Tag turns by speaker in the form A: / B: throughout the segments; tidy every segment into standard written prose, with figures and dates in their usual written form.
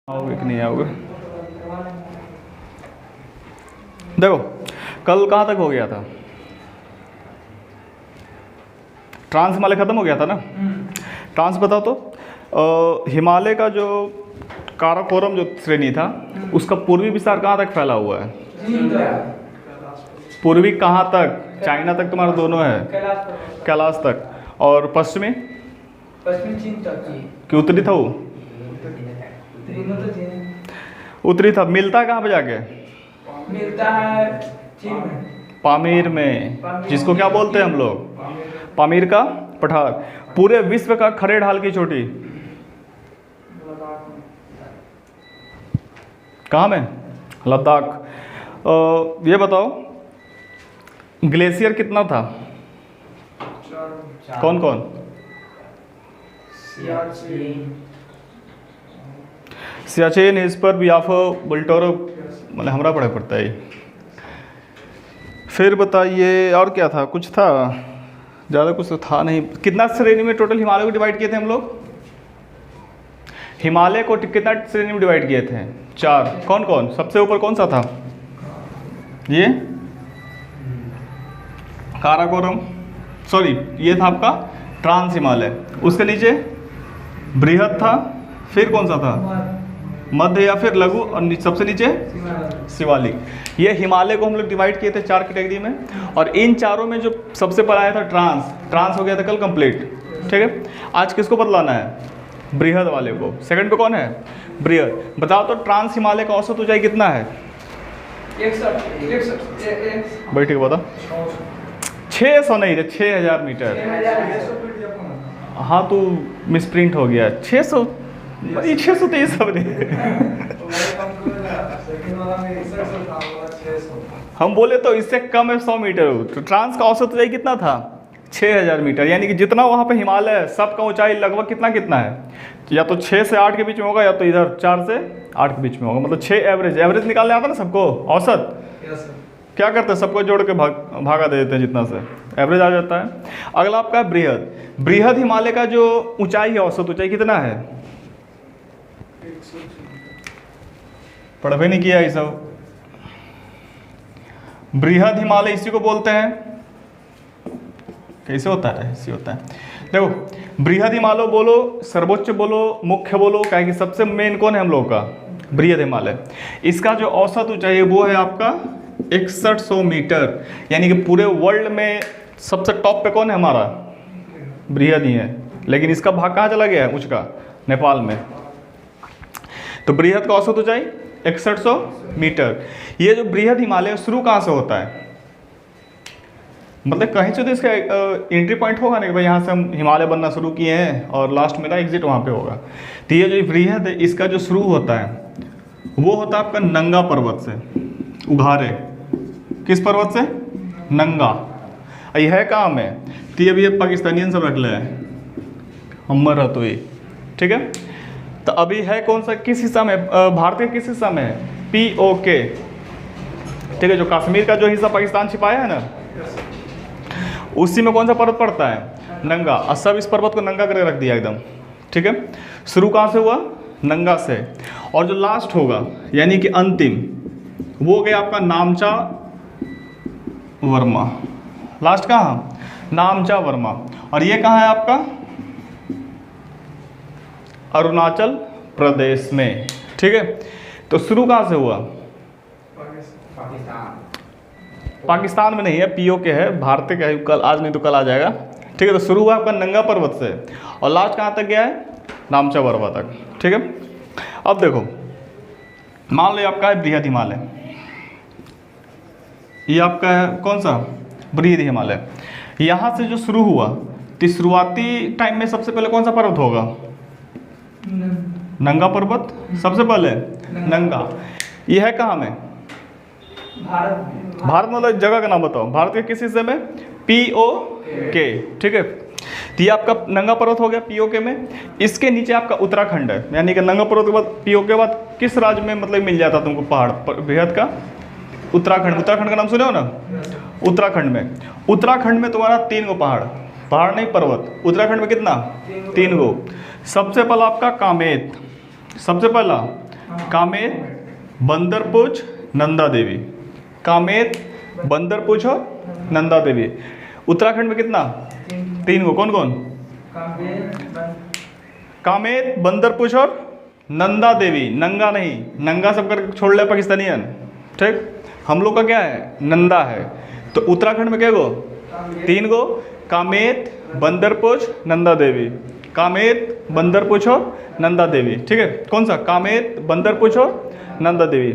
A: आओगे कि नहीं आओगे? देखो कल कहाँ तक हो गया था? ट्रांस हिमालय ख़त्म हो गया था ना। ट्रांस बताओ तो हिमालय का जो काराकोरम जो श्रेणी था उसका पूर्वी विस्तार कहाँ तक फैला हुआ है? पूर्वी कहाँ तक? चाइना तक तुम्हारा दोनों है, कैलाश तक। और पश्चिमी
B: चीन तक
A: कि उत्तरी था? वो उत्तरी था। मिलता कहाँ पे जाके?
B: मिलता है चीन में,
A: पामीर में, जिसको क्या बोलते हैं हम लोग? पामीर का पठार। पूरे विश्व का खड़े ढाल की चोटी कहाँ में? लद्दाख। ये बताओ ग्लेशियर कितना था? कौन कौन? सियाचिन, इस पर बियाफो, बुल्टोरो, मतलब हमारा पढ़ा पड़ता है। फिर बताइए और क्या था? कुछ था? ज़्यादा कुछ तो था नहीं। कितना श्रेणी में टोटल हिमालय को डिवाइड किए थे हम लोग? हिमालय को कितना श्रेणी में डिवाइड किए थे? 4। कौन कौन? सबसे ऊपर कौन सा था? ये काराकोरम, सॉरी ये था आपका ट्रांस हिमालय। उसके नीचे बृहद था। फिर कौन सा था? मध्य या फिर लघु। और सबसे नीचे शिवालिक। ये हिमालय को हम लोग डिवाइड किए थे 4 कैटेगरी में। और इन चारों में जो सबसे पहला आया था ट्रांस, ट्रांस हो गया था कल कंप्लीट। ठीक है, आज किसको बदलाना है? बृहद वाले को। सेकंड पे कौन है? बृहद। बताओ तो ट्रांस हिमालय का औसत ऊंचाई कितना है?
B: 61
A: बैठ के बता। 600 नहीं रे, 6000 मीटर। हाँ तो मिसप्रिंट हो गया। 600 भाई, 600 तो ये सब रे। हम बोले तो इससे कम है 100 मीटर। तो ट्रांस का औसत ऊंचाई कितना था? 6000 मीटर। यानी कि जितना वहाँ पे हिमालय है सबका ऊंचाई लगभग कितना कितना है? या तो 6 से 8 के बीच में होगा, या तो इधर 4 से 8 के बीच में होगा। मतलब 6 एवरेज निकालने आता ना सबको औसत। क्या करते हैं? सबको जोड़ के भागा दे देते हैं, जितना से एवरेज आ जाता है। अगला आपका है बृहद। बृहद हिमालय का जो ऊंचाई है, औसत ऊंचाई कितना है? पढ़वे नहीं किया ये सब। बृहद हिमालय इसी को बोलते हैं। कैसे होता है? ऐसे होता है। देखो बृहद हिमालय बोलो, सर्वोच्च बोलो, मुख्य बोलो, क्या कि सबसे मेन कौन है हम लोग का? बृहद हिमालय। इसका जो औसत ऊंचाई है वो है आपका 6100 मीटर। यानी कि पूरे वर्ल्ड में सबसे टॉप पे कौन है हमारा? बृहद ही है। लेकिन इसका भाग कहाँ चला गया है? उसका नेपाल में। तो बृहद का औसत ऊंचाई 6100 मीटर। ये जो बृहद हिमालय शुरू कहाँ से होता है? मतलब कहीं से तो इसका एंट्री पॉइंट होगा ना कि भाई यहाँ से हम हिमालय बनना शुरू किए हैं और लास्ट मेरा एग्जिट वहाँ पे होगा। तो ये जो बृहद है इसका जो शुरू होता है वो होता है आपका नंगा पर्वत से। उघारे किस पर्वत से? नंगा। ये है कहाँ में? तो ये भी पाकिस्तानियन सब रख ले हमर तो ये। ठीक है, तो अभी है कौन सा, किस हिस्सा में? भारत के किस हिस्सा में है? POK। ठीक है, जो कश्मीर का जो हिस्सा पाकिस्तान छिपाया है ना, उसी में कौन सा पर्वत पड़ता है? नंगा। और सब इस पर्वत को नंगा करके रख दिया एकदम। ठीक है, शुरू कहाँ से हुआ? नंगा से। और जो लास्ट होगा यानी कि अंतिम, वो हो गया आपका नामचा वर्मा। लास्ट कहाँ? नामचा वर्मा। और ये कहाँ है आपका? अरुणाचल प्रदेश में। ठीक है, तो शुरू कहाँ से हुआ? पाकिस्तान में नहीं है, POK है, भारत का है। कल, आज नहीं तो कल आ जाएगा। ठीक है, तो शुरू हुआ आपका नंगा पर्वत से और लास्ट कहाँ तक गया है? नामचा वर्मा तक। ठीक है, अब देखो मान लो आपका है बृहद हिमालय। ये आपका है कौन सा? बृहद हिमालय। यहाँ से जो शुरू हुआ तो शुरुआती टाइम में सबसे पहले कौन सा पर्वत होगा? नंगा पर्वत सबसे पहले। नंगा। ये है कहाँ में? भारत मतलब जगह का नाम बताओ। भारत के किस हिस्से में? POK। ठीक है, तो ये आपका नंगा पर्वत हो गया POK में। इसके नीचे आपका उत्तराखंड है। यानी कि नंगा पर्वत के बाद POK के बाद किस राज्य में मतलब मिल जाता तुमको पहाड़ बृहद का? उत्तराखंड। उत्तराखंड का नाम सुने हो ना? उत्तराखंड में। उत्तराखंड में तुम्हारा 3 गो पहाड़ नहीं, पर्वत। उत्तराखंड में कितना? 3 गो। सबसे पहला आपका कामेत, सबसे पहला कामेत, बंदरपुछ, नंदा देवी। कामेत, बंदरपुछ और नंदा देवी। उत्तराखंड में कितना? 3 को। कौन कौन? कामेत, बंदरपुछ और नंदा देवी। नंगा नहीं, नंगा सब करके छोड़ ले पाकिस्तानियन, ठीक। हम लोग का क्या है? नंदा है। तो उत्तराखंड में क्या गो? 3 गो। कामेत, बंदरपुछ, नंदा देवी। कामेत, बंदरपुछ और नंदा देवी, ठीक है। कौन सा? कामेत, बंदरपुछ और नंदा देवी।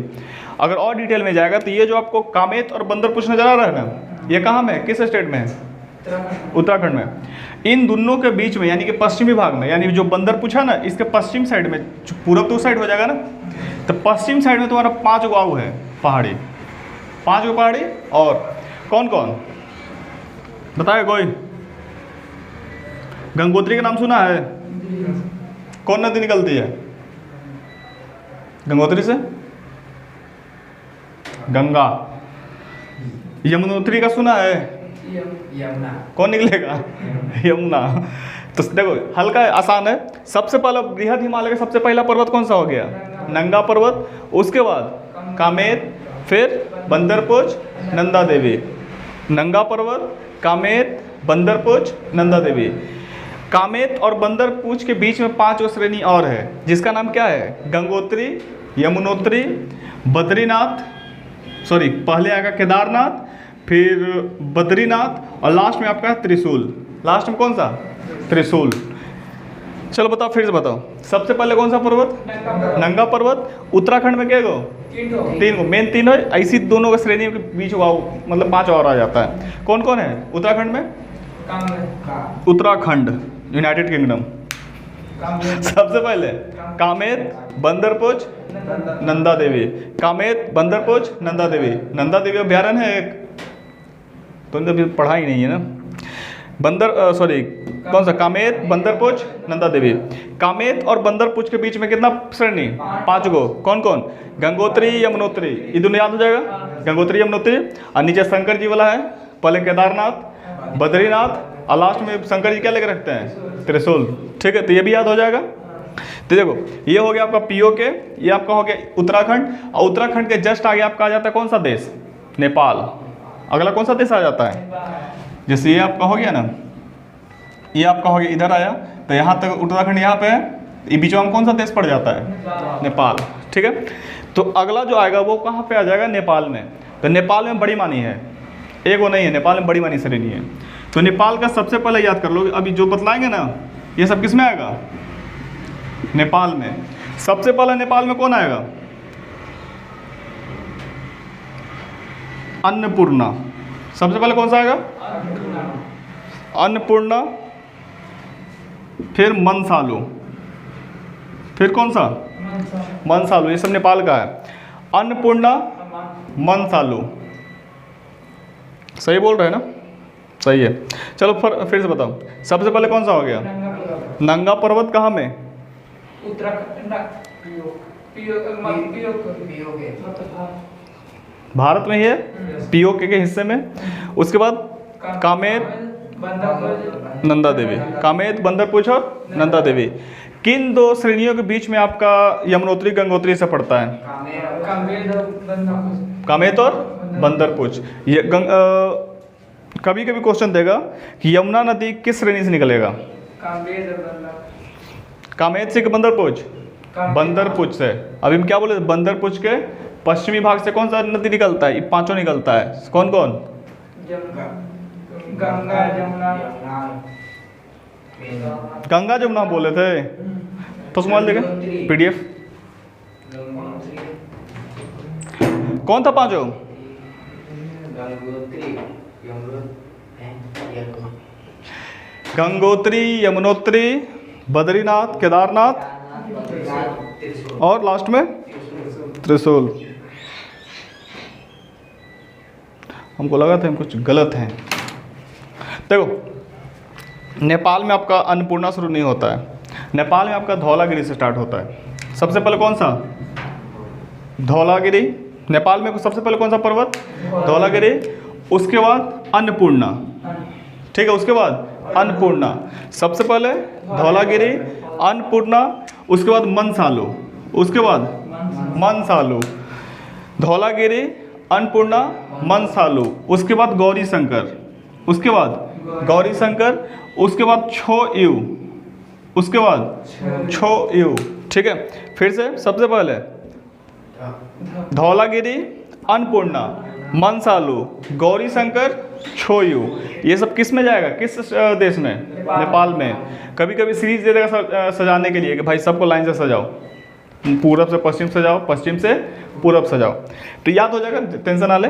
A: अगर और डिटेल में जाएगा तो ये जो आपको कामेत और बंदरपुछ नजर आ रहा है ना, ये कहाँ में है? किस स्टेट में है? उत्तराखंड में। इन दोनों के बीच में, यानी कि पश्चिमी भाग में, यानी जो बंदरपुछ है ना, इसके पश्चिम साइड में, पूरब तो उस साइड हो जाएगा ना, तो पश्चिम साइड में तुम्हारा 5 गाँव है पहाड़ी। 5 पहाड़ी। और कौन कौन बताए कोई? गंगोत्री का नाम सुना है? कौन नदी निकलती है गंगोत्री से? गंगा। यमुनोत्री का सुना है?
B: यमुना।
A: कौन निकलेगा? यमुना। तो देखो हल्का है, आसान है। सबसे पहला बृहद हिमालय का सबसे पहला पर्वत कौन सा हो गया? नंगा पर्वत। उसके बाद कामेत, फिर बंदरपुछ, नंदा देवी। नंगा पर्वत, कामेत, बंदरपुछ, नंदा देवी। कामेत और बंदरपुछ के बीच में 5 श्रेणी और है, जिसका नाम क्या है? गंगोत्री, यमुनोत्री, बद्रीनाथ, सॉरी पहले आएगा केदारनाथ, फिर बद्रीनाथ और लास्ट में आपका त्रिशूल। लास्ट में कौन सा? त्रिशूल। चलो बताओ, फिर से बताओ। सबसे पहले कौन सा पर्वत? नंगा पर्वत। उत्तराखंड में क्या गो? 3 गो। मेन 3 है, ऐसी दोनों का श्रेणी के बीच मतलब 5 और आ जाता है। कौन कौन है उत्तराखंड में? Uttarakhand, United kingdom. सबसे पहले कामेत, बंदरपुछ, नंदा देवी। कामेत, बंदरपुछ, नंदा देवी। नंदा देवी अभ्यारण्य है एक, तो अभी पढ़ा ही नहीं है ना। सॉरी कौन सा? कामेत, बंदरपुछ, नंदा देवी। कामेत और बंदरपुछ के बीच में कितना श्रेणी? 5 गो। कौन कौन? गंगोत्री, यमुनोत्री। ये दोनों याद हो जाएगा, गंगोत्री, यमुनोत्री। और नीचे शंकर जी वाला है, पहले केदारनाथ, बद्रीनाथ और लास्ट में शंकर जी क्या लेकर रखते हैं? त्रिशूल, ठीक है। तो ये भी याद हो जाएगा। तो देखो ये हो गया आपका पीओके, ये आपका हो गया उत्तराखंड। और उत्तराखंड के जस्ट आगे आपका आ जाता है कौन सा देश? नेपाल। अगला कौन सा देश आ जाता है? जैसे ये आपका हो गया ना, ये आपका हो गया, इधर आया तो यहाँ तक उत्तराखंड यहाँ पे है, ये बीच में कौन सा देश पड़ जाता है? नेपाल, ठीक है। तो अगला जो आएगा वो कहाँ पे आ जाएगा? नेपाल में। तो नेपाल में बड़ी मानी है, एक वो नहीं है, नेपाल में बड़ी मानी श्रेणी है। तो नेपाल का सबसे पहले याद कर लो, अभी जो बतलाएंगे ना ये सब किस में आएगा? नेपाल में। सबसे पहले नेपाल में कौन आएगा? अन्नपूर्णा। सबसे पहले कौन सा आएगा? अन्नपूर्णा, फिर मनसालू, फिर कौन सा? मनसालू। ये सब नेपाल का है। अन्नपूर्णा, मनसालू, सही बोल रहे हैं ना? सही है। चलो फिर से बताओ, सबसे पहले कौन सा हो गया? नंगा पर्वत कहाँ में?
B: उत्तराखंड,
A: भारत में ही है, पीओके के हिस्से में। उसके बाद कामेत, नंदा देवी। कामेत, बंदरपुछ और नंदा देवी। किन 2 श्रेणियों के बीच में आपका यमुनोत्री गंगोत्री से पड़ता है? कामेत और बंदरपुछ। ये कभी कभी क्वेश्चन देगा कि यमुना नदी किस श्रेणी से निकलेगा? कामेत से कि बंदरपुछ? बंदरपुछ से। अभी हम क्या बोले? बंदरपुछ के पश्चिमी भाग से कौन सा नदी निकलता है? ये 5 निकलता है। कौन कौन?
B: गंगा, जमुना।
A: गंगा जमुना बोले थे तो मोबाइल देखें PDF। कौन था 5? गंगोत्री, यमुनोत्री, बद्रीनाथ, केदारनाथ और लास्ट में त्रिशूल। हमको लगा था हम कुछ गलत हैं। देखो नेपाल में आपका अन्नपूर्णा शुरू नहीं होता है, नेपाल में आपका धौलागिरी से स्टार्ट होता है। सबसे पहले कौन सा? धौलागिरी। नेपाल में सबसे पहले कौन सा पर्वत? धौलागिरी। उसके बाद अन्नपूर्णा, ठीक है। उसके बाद अन्नपूर्णा। सबसे पहले धौलागिरी, अन्नपूर्णा, उसके बाद मनसालू, उसके बाद मनसालु, धौलागिरी, अन्नपूर्णा, मनसालु, उसके बाद गौरी शंकर, उसके बाद गौरी शंकर, उसके बाद छोयू, उसके बाद छोयू। ठीक है, फिर से सबसे पहले धौलागिरी, अन्नपूर्णा, मनसालु, गौरी शंकर, छोयू। ये सब किस में जाएगा, किस देश में? नेपाल में। कभी कभी सीरीज दे देगा सजाने के लिए कि भाई सबको लाइन से सजाओ, पूरब से पश्चिम सजाओ, पश्चिम से पूरब सजाओ, तो याद हो जाएगा, टेंशन ना ले।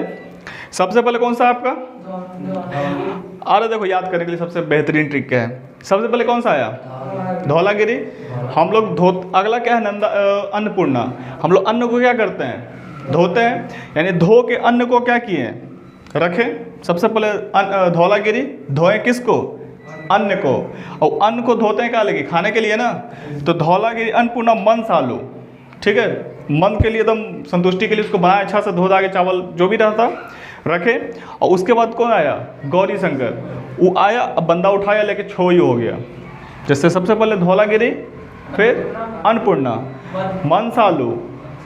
A: सबसे पहले कौन सा है आपका? अरे देखो, याद करने के लिए सबसे बेहतरीन ट्रिक क्या है? सबसे पहले कौन सा आया? धौलागिरी। हम लोग अगला क्या है? अन्नपूर्णा। हम लोग अन्न को क्या करते हैं? धोते हैं, यानी धो के अन्न को क्या किए? रखें। सबसे पहले धौलागिरी, धोएं किसको? अन्न को। और अन्न को धोते हैं क्या लगे? खाने के लिए ना। तो धौलागिरी, अन्नपूर्णा, मनसालु, ठीक है, मन के लिए एकदम संतुष्टि के लिए उसको बनाया अच्छा से, धो धा के चावल जो भी रहता रखे। और उसके बाद कौन आया? गौरी शंकर। वो आया, अब बंदा उठाया लेके छोयू हो गया। जैसे सबसे पहले धौलागिरी, फिर अन्नपूर्णा, मनसालु,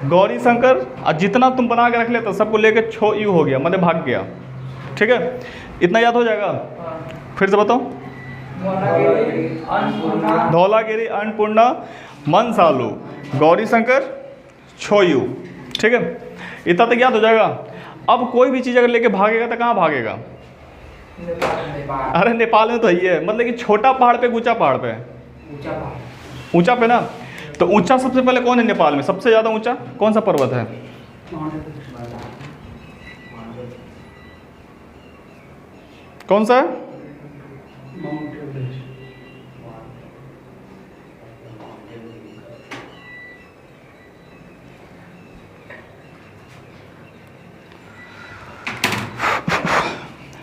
A: गौरी शंकर, और जितना तुम बना के रख लेते सबको लेके छोयू हो गया, मतलब भाग गया। ठीक है, इतना याद हो जाएगा? फिर से बताओ। धौलागिरी, अन्नपूर्णा, मनसालु, गौरी शंकर, छोयू। ठीक है, इतना तक याद हो जाएगा। अब कोई भी चीज़ अगर लेके भागेगा तो कहाँ भागेगा? अरे नेपाल में तो ही है, मतलब कि छोटा पहाड़ पे, ऊंचा पहाड़ पे, ऊंचा पे ना। तो ऊंचा सबसे पहले कौन है नेपाल में? सबसे ज़्यादा ऊंचा कौन सा पर्वत है? कौन सा है?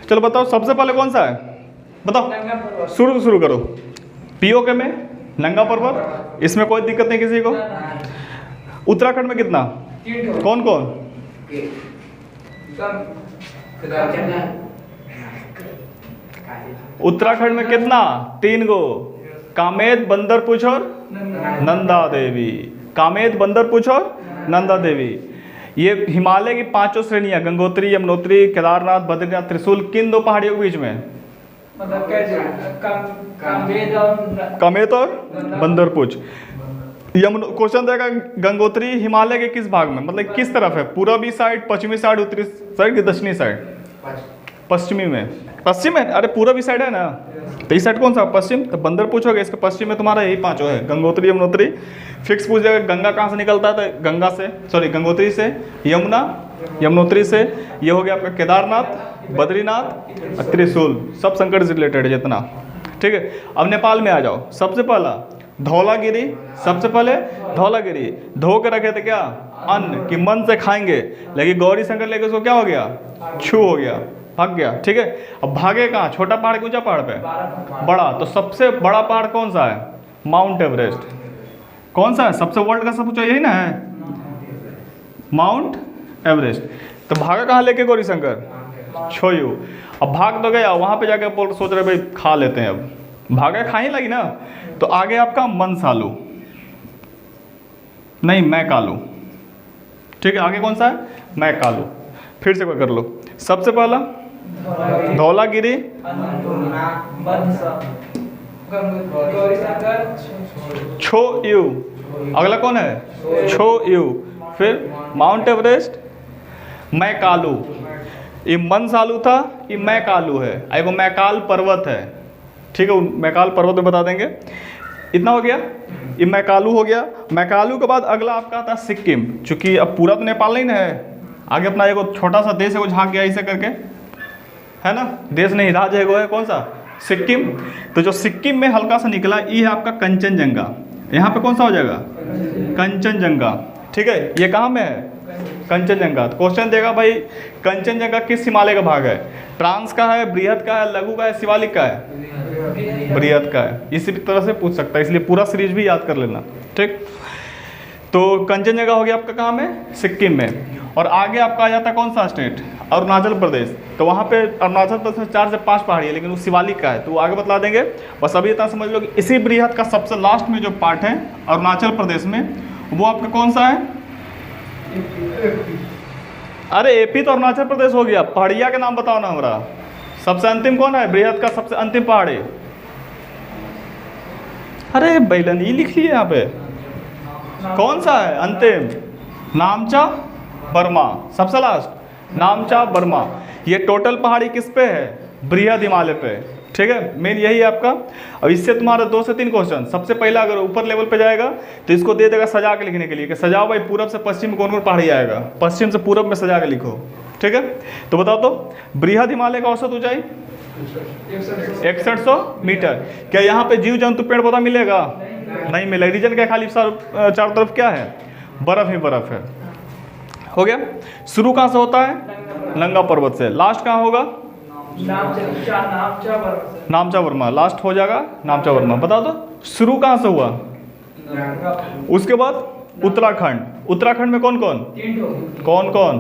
A: चलो बताओ, सबसे पहले कौन सा है? बताओ, शुरू करो। पीओके में नंगा पर्वत, इसमें कोई दिक्कत नहीं किसी को। उत्तराखंड में कितना? कौन कौन? उत्तराखंड में कितना? 3 गो, कामेत, बंदरपुछ और नंदा देवी। कामेत, बंदरपुछ और नंदा देवी। ये हिमालय की 5 श्रेणियां, गंगोत्री, यमुनोत्री, केदारनाथ, बद्रीनाथ, त्रिशूल, किन 2 पहाड़ियों के बीच में?
B: मतलब कैसे?
A: कामेत और बंदरपुछ। क्वेश्चन देगा गंगोत्री हिमालय के किस भाग में, मतलब किस तरफ है? पूर्वी साइड, पश्चिमी साइड, उत्तरी साइड की दक्षिणी साइड? पश्चिमी में। पश्चिम में? अरे पूर्वी साइड है ना, तो इस साइड कौन सा? पश्चिम। तो बंदरपुछ हो गया, इसके पश्चिम में तुम्हारा यही 5 है, गंगोत्री, यमुनोत्री। फिक्स पूछ जाएगा गंगा कहाँ से निकलता है, तो गंगा से, सॉरी गंगोत्री से, यमुना, यमुनोत्री से, ये हो गया आपका केदारनाथ, बद्रीनाथ, त्रिशूल, सब शंकर से रिलेटेड है जितना। ठीक है, अब नेपाल में आ जाओ। सबसे पहला धौलागिरी, सबसे पहले धौलागिरी धो के रखे थे क्या? अन्न, कि मन से खाएंगे, लेकिन गौरी शंकर लेके उसको क्या हो गया? छू हो गया, भाग गया। ठीक है, अब भागे कहाँ? छोटा पहाड़ के ऊंचा पहाड़ पे? बड़ा। तो सबसे बड़ा पहाड़ कौन सा है? Mount Everest. कौन सा है? सबसे वर्ल्ड का सब कुछ यही ना है, माउंट एवरेस्ट। तो भागा कहाँ लेके गौरी शंकर? छोयू। अब भाग तो गया, वहां पे जाके बोल सोच रहे भाई खा लेते हैं, अब भागा खा ही लगी ना। तो आगे आपका मनसालु, नहीं मैकालु। ठीक है, आगे कौन सा है? मैकालु। फिर से कोई कर लो। सबसे पहला धौलागिरी, छोयू। अगला कौन है? छोयू। फिर माउंट एवरेस्ट, मैकालु। ये मनसालु था, ये मैकालु है, वो मैकाल पर्वत है। ठीक है, मैकाल पर्वत में बता देंगे। इतना हो गया, ये मैकालु हो गया। मैकालु के बाद अगला आपका आता है सिक्किम। चूंकि अब पूरा तो नेपाल नहीं ना है, आगे अपना एक छोटा सा देश है वो झाँक गया ऐसे करके, है ना, देश नहीं राज्य है वो है कौन सा? सिक्किम। तो जो सिक्किम में हल्का सा निकला ये है आपका कंचनजंगा। यहाँ पे कौन सा हो जाएगा? कंचनजंगा। ठीक है, ये कहाँ में है? कंचनजंगा। तो क्वेश्चन देगा भाई कंचनजंगा किस हिमालय का भाग है? ट्रांस का है, बृहद का है, लघु का है, शिवालिक का है? बृहद का है। इसी तरह से पूछ सकता है, इसलिए पूरा सीरीज भी याद कर लेना। ठीक, तो कंचनजंगा हो गया आपका कहाँ में? सिक्किम में। और आगे आपका आ जाता है कौन सा स्टेट? अरुणाचल प्रदेश। तो वहाँ पे अरुणाचल प्रदेश में 4 से 5 पहाड़ी है, लेकिन वो शिवालिक का है, तो वो आगे बता देंगे। बस अभी इतना समझ लो कि इसी बृहद का सबसे लास्ट में जो पार्ट है अरुणाचल प्रदेश में, वो आपका कौन सा है? अरे एपी तो अरुणाचल प्रदेश हो गया, पहाड़िया के नाम बताओ ना हमारा। सबसे अंतिम कौन है बृहद का सबसे अंतिम पहाड़ी? अरे बैलन ये लिख लिए यहाँ पे, कौन सा है अंतिम? नामचा बर्मा, सबसे लास्ट नामचा बर्मा। ये टोटल पहाड़ी किस पे है? बृहद हिमालय पे, ठीक है। मेन यही है आपका। अब इससे तुम्हारा 2 से 3 क्वेश्चन। सबसे पहला अगर ऊपर लेवल पे जाएगा तो इसको दे देगा सजा के लिखने के लिए कि सजाओ भाई पूरब से पश्चिम में कौन कौन पहाड़ी आएगा, पश्चिम से पूरब में सजा के लिखो, ठीक है। तो बताओ तो बृहद हिमालय का औसत ऊंचाई 6100 मीटर। क्या यहाँ पे जीव जंतु पेड़ पौधा मिलेगा? नहीं मिलेगा। रीजन क्या खाली चारों तरफ क्या है? बर्फ ही बर्फ है। हो गया। शुरू कहाँ से होता है? नंगा पर्वत से। लास्ट कहाँ होगा? नामचा वर्मा। लास्ट हो जाएगा नामचा वर्मा। बता दो शुरू कहाँ से हुआ? उसके बाद उत्तराखंड। उत्तराखंड में कौन कौन? कौन कौन?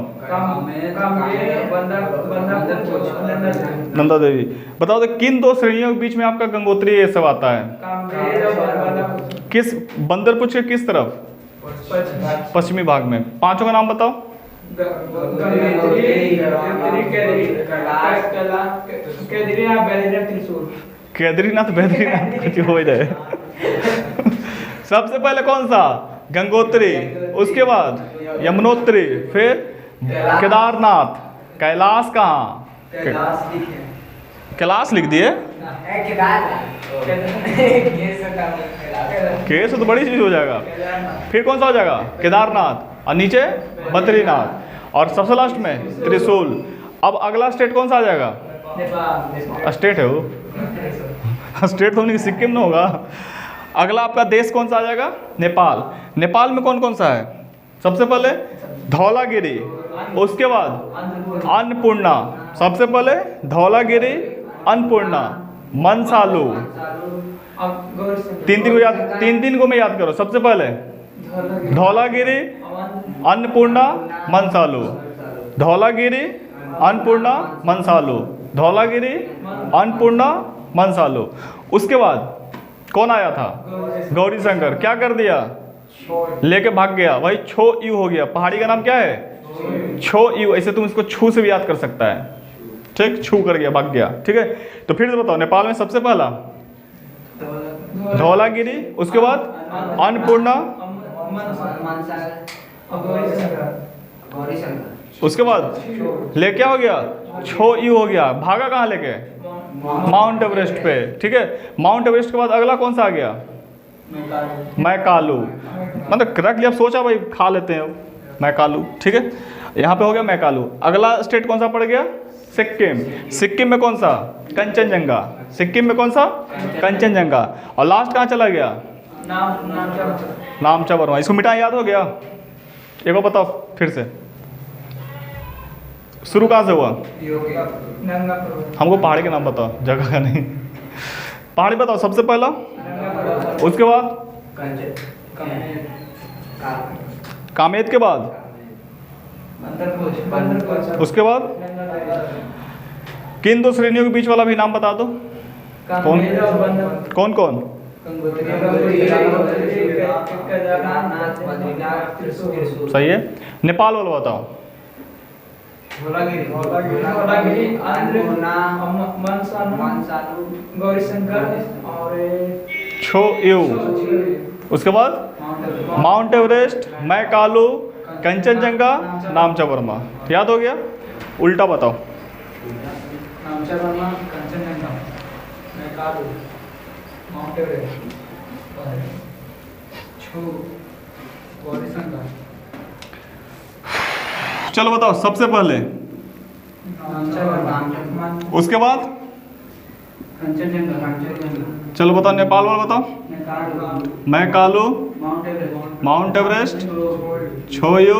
A: नंदा देवी। बताओ तो किन 2 श्रेणियों के बीच में आपका गंगोत्री ये सब आता है? किस बंदरपुर के किस तरफ? पश्चिमी भाग में। 5 का नाम बताओ। केदारनाथ बद्रीनाथ कुछ हो जाए। सबसे पहले कौन सा? गंगोत्री, उसके बाद यमुनोत्री, फिर केदारनाथ। कैलाश कहाँ? कैलाश लिख दिए। के से तो बड़ी चीज हो जाएगा। फिर कौन सा हो जाएगा? केदारनाथ, और नीचे बद्रीनाथ, और सबसे लास्ट में त्रिशूल। अब अगला स्टेट कौन सा आ जाएगा? स्टेट है वो, स्टेट तो नहीं, सिक्किम में होगा। अगला आपका देश कौन सा आ जाएगा? नेपाल। नेपाल में कौन कौन सा है? सबसे पहले धौलागिरी, उसके बाद अन्नपूर्णा। सबसे पहले धौलागिरी, अन्नपूर्णा, मनसालू। 3 को मैं याद करो। सबसे पहले धौलागिरी, अन्नपूर्णा, मनसालू। धौलागिरी, अन्नपूर्णा, मनसालू। धौलागिरी, अन्नपूर्णा, मनसालू। उसके बाद कौन आया था? गौरी शंकर। क्या कर दिया? लेके भाग गया। वही छो यू हो गया। पहाड़ी का नाम क्या है? छो यू। ऐसे तुम इसको छू से भी याद कर सकता है, ठीक। छू कर गया, भाग गया, ठीक है। तो फिर से बताओ, नेपाल में सबसे पहला धौलागिरी, उसके बाद अन्नपूर्णा, उसके बाद ले क्या हो गया? छो यू हो गया। भागा कहाँ लेके? माउंट एवरेस्ट पे, ठीक है। माउंट एवरेस्ट के बाद अगला कौन सा आ गया? मैकालू। मतलब रख लिया, सोचा भाई खा लेते हैं मैकालू, ठीक है। यहाँ पे हो गया मैकालू। अगला स्टेट कौन सा पड़ गया? सिक्किम। सिक्किम में कौन सा? कंचनजंगा। सिक्किम में कौन सा? कंचनजंगा। और लास्ट कहाँ चला गया? नामचा वर्मा। इसको मिटा याद हो गया? एक बार बताओ फिर से, शुरू कहाँ से हुआ? हमको पहाड़ी के नाम बताओ, जगह का नहीं। पहाड़ी बताओ सबसे पहला, उसके बाद कामेत के बाद, उसके बाद किन 2 श्रेणियों के बीच वाला भी नाम बता दो। कौन कौन कौन? सही है। नेपाल वाला बताओ। छो यू, उसके बाद माउंट एवरेस्ट, मैकालू, कंचनजंगा, नामचा वर्मा। याद हो गया? उल्टा बताओ।
B: नामचा वर्मा, कंचनजंगा, मैकालू, माउंट एवरेस्ट, छो, गौरीशंकर।
A: चलो बताओ सबसे पहले, उसके बाद चलो बताओ नेपाल वाला बताओ। मैकालू, माउंट एवरेस्ट, छोयू,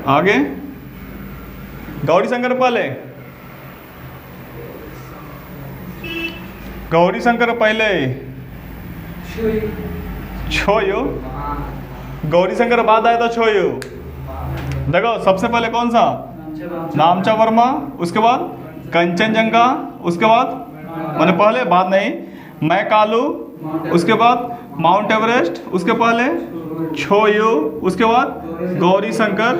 A: आगे गौरी शंकर पहले, गौरी शंकर पहले, छोयू, गौरी शंकर बाद आया था छोयू। देखो सबसे पहले कौन सा? नामचा वर्मा, उसके बाद कंचनजंगा, उसके बाद मैंने पहले बाद नहीं, मैकालू, उसके बाद माउंट एवरेस्ट, उसके पहले छोयू, उसके बाद गौरी शंकर,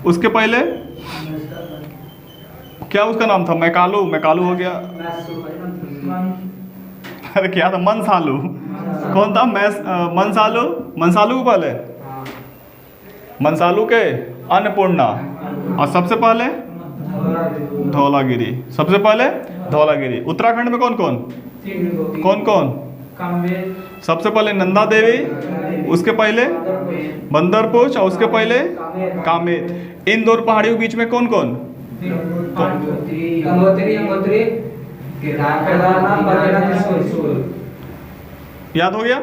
A: उसके पहले क्या उसका नाम था? मैकालू, मैकालू हो गया। अरे क्या था? मनसालू। कौन था? मनसालू, मनसालू के पहले मनसालू के अन्नपूर्णा, और सबसे पहले धौलागिरी, सबसे पहले धौलागिरी। उत्तराखंड में कौन कौन कौन कौन? सबसे पहले नंदा देवी, उसके पहले बंदरपुर, और उसके पहले कामेत। इन दो पहाड़ियों के बीच में कौन कौन? याद हो गया?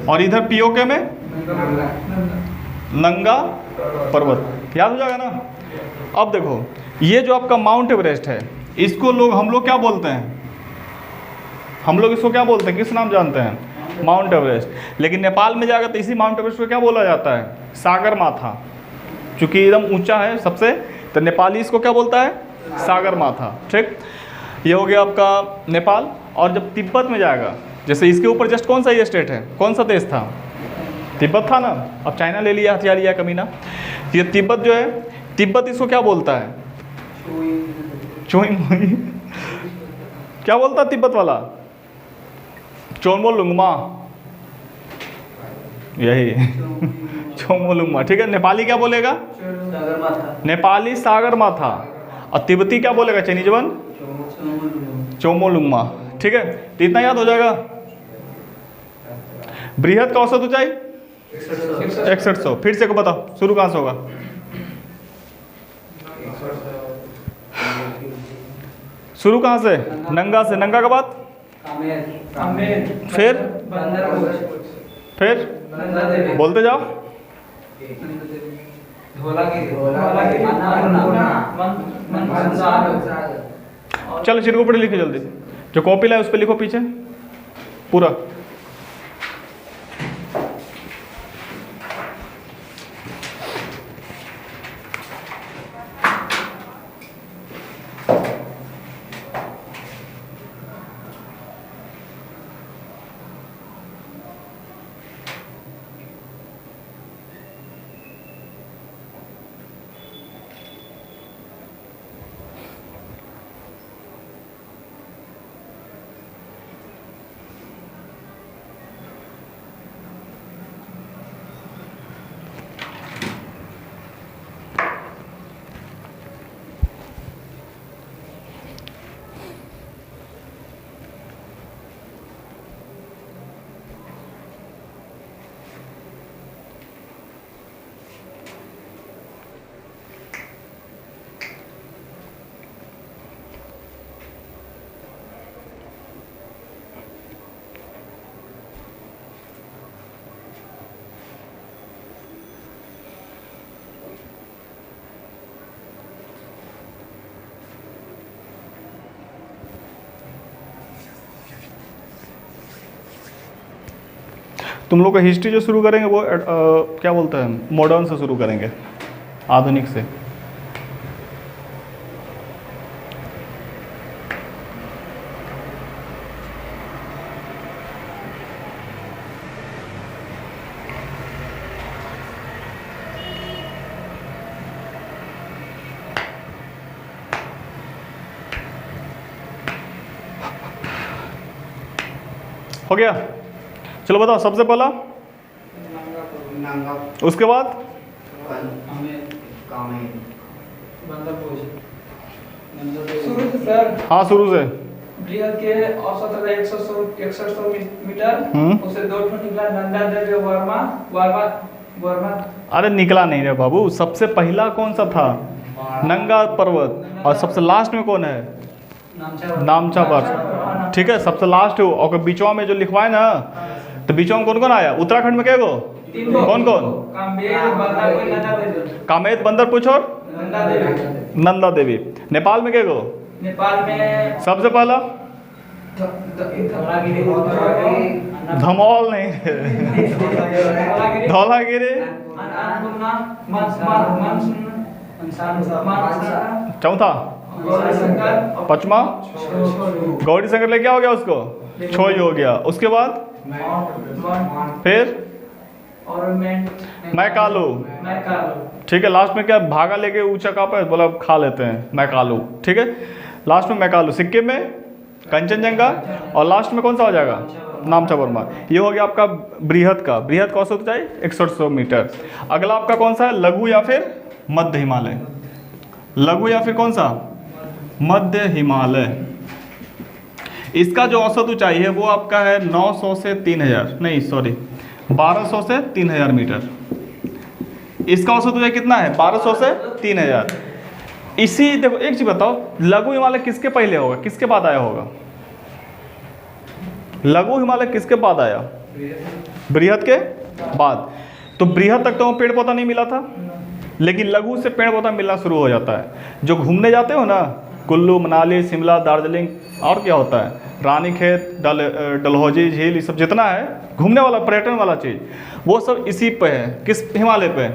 A: और इधर पीओके में नंगा पर्वत, याद हो जाएगा ना। अब देखो, ये जो आपका माउंट एवरेस्ट है, इसको हम लोग क्या बोलते हैं? हम लोग इसको क्या बोलते हैं? किस नाम जानते हैं? Mount Everest. लेकिन नेपाल में जाएगा तो इसी माउंट एवरेस्ट को क्या बोला जाता है? सागर माथा। चूंकि एकदम ऊंचा है सबसे, तो नेपाली इसको क्या बोलता है? सागर माथा। ठीक, ये हो गया आपका नेपाल। और जब तिब्बत में जाएगा, जैसे इसके ऊपर जस्ट कौन सा ये स्टेट है, कौन सा देश था? तिब्बत था ना। अब चाइना ले लिया, हथियार लिया कमीना। ये तिब्बत जो है, तिब्बत इसको क्या बोलता है? चोई क्या बोलता है तिब्बत वाला? चोमोलुंगमा, यही चोमोलुंगमा। ठीक है, नेपाली क्या बोलेगा? नेपाली सागर माथा। और तिब्बती क्या बोलेगा? Chinese one Chomolungma. ठीक है, तो इतना याद हो जाएगा। बृहद का औसत ऊंचाई 6100। फिर से को बताओ, शुरू कहाँ से होगा? शुरू कहाँ से? नंगा से। नंगा के बाद फिर बोलते जाओ। चलो चिरको पढ़े लिखे जल्दी, जो कॉपी लाए उस पर लिखो पीछे पूरा। तुम लोग का हिस्ट्री जो शुरू करेंगे वो क्या बोलते हैं, मॉडर्न से शुरू करेंगे, आधुनिक से। हो गया? चलो बताओ, सबसे पहला उसके बाद
B: शुरू से सर।
A: हाँ शुरू से।
B: बृहद के औसत 6100 मीटर, उसे 2 निकला नंदा देवी वर्मा।
A: अरे निकला नहीं रे बाबू, सबसे पहला कौन सा था? नंगा पर्वत। और सबसे लास्ट में कौन है? नामचा पर्वत। ठीक है, सबसे लास्ट हो। और बीचवा में जो लिखवाए ना, तो बीचवा में कौन कौन आया? उत्तराखंड में क्या गो? कौन कौन? कामेत, बंदरपुर और नंदा देवी। नेपाल में क्या गो?
B: नेपाल में
A: सबसे पहला धमौल नहीं, धौलागिरी। चौथा पचमा गौरी शंकर ले क्या हो गया? उसको छोई हो गया। उसके बाद फिर
B: और
A: मैकालो।
B: मैकालो।
A: ठीक है, लास्ट में क्या भागा लेके ऊंचा कहाँ पे बोला खा लेते हैं, मैकालो। ठीक है, लास्ट में मैकालो। सिक्किम में कंचनजंगा, और लास्ट में कौन सा हो जाएगा, नामचा वर्मा। ये हो गया आपका बृहद का। बृहद का औसत ऊंचाई 6100 मीटर। अगला आपका कौन सा है, लघु या फिर मध्य हिमालय। लघु या फिर कौन सा, मध्य हिमालय। इसका जो औसत ऊंचाई है वो आपका है 900 से 3000, नहीं सॉरी 1200 से 3000 मीटर। इसका औसत ऊंचाई कितना है, 1200 से 3000। इसी देखो एक चीज बताओ, लघु हिमालय किसके पहले होगा, किसके बाद आया होगा। लघु हिमालय किसके बाद आया, बृहद के बाद। तो बृहद तक तो पेड़ पौधा नहीं मिला था, लेकिन लघु से पेड़ पौधा मिलना शुरू हो जाता है। जो घूमने जाते हो ना, कुल्लू मनाली शिमला दार्जिलिंग, और क्या होता है, रानीखेत डलहौजी झील, ये सब जितना है घूमने वाला पर्यटन वाला चीज़, वो सब इसी पे है। किस हिमालय पे,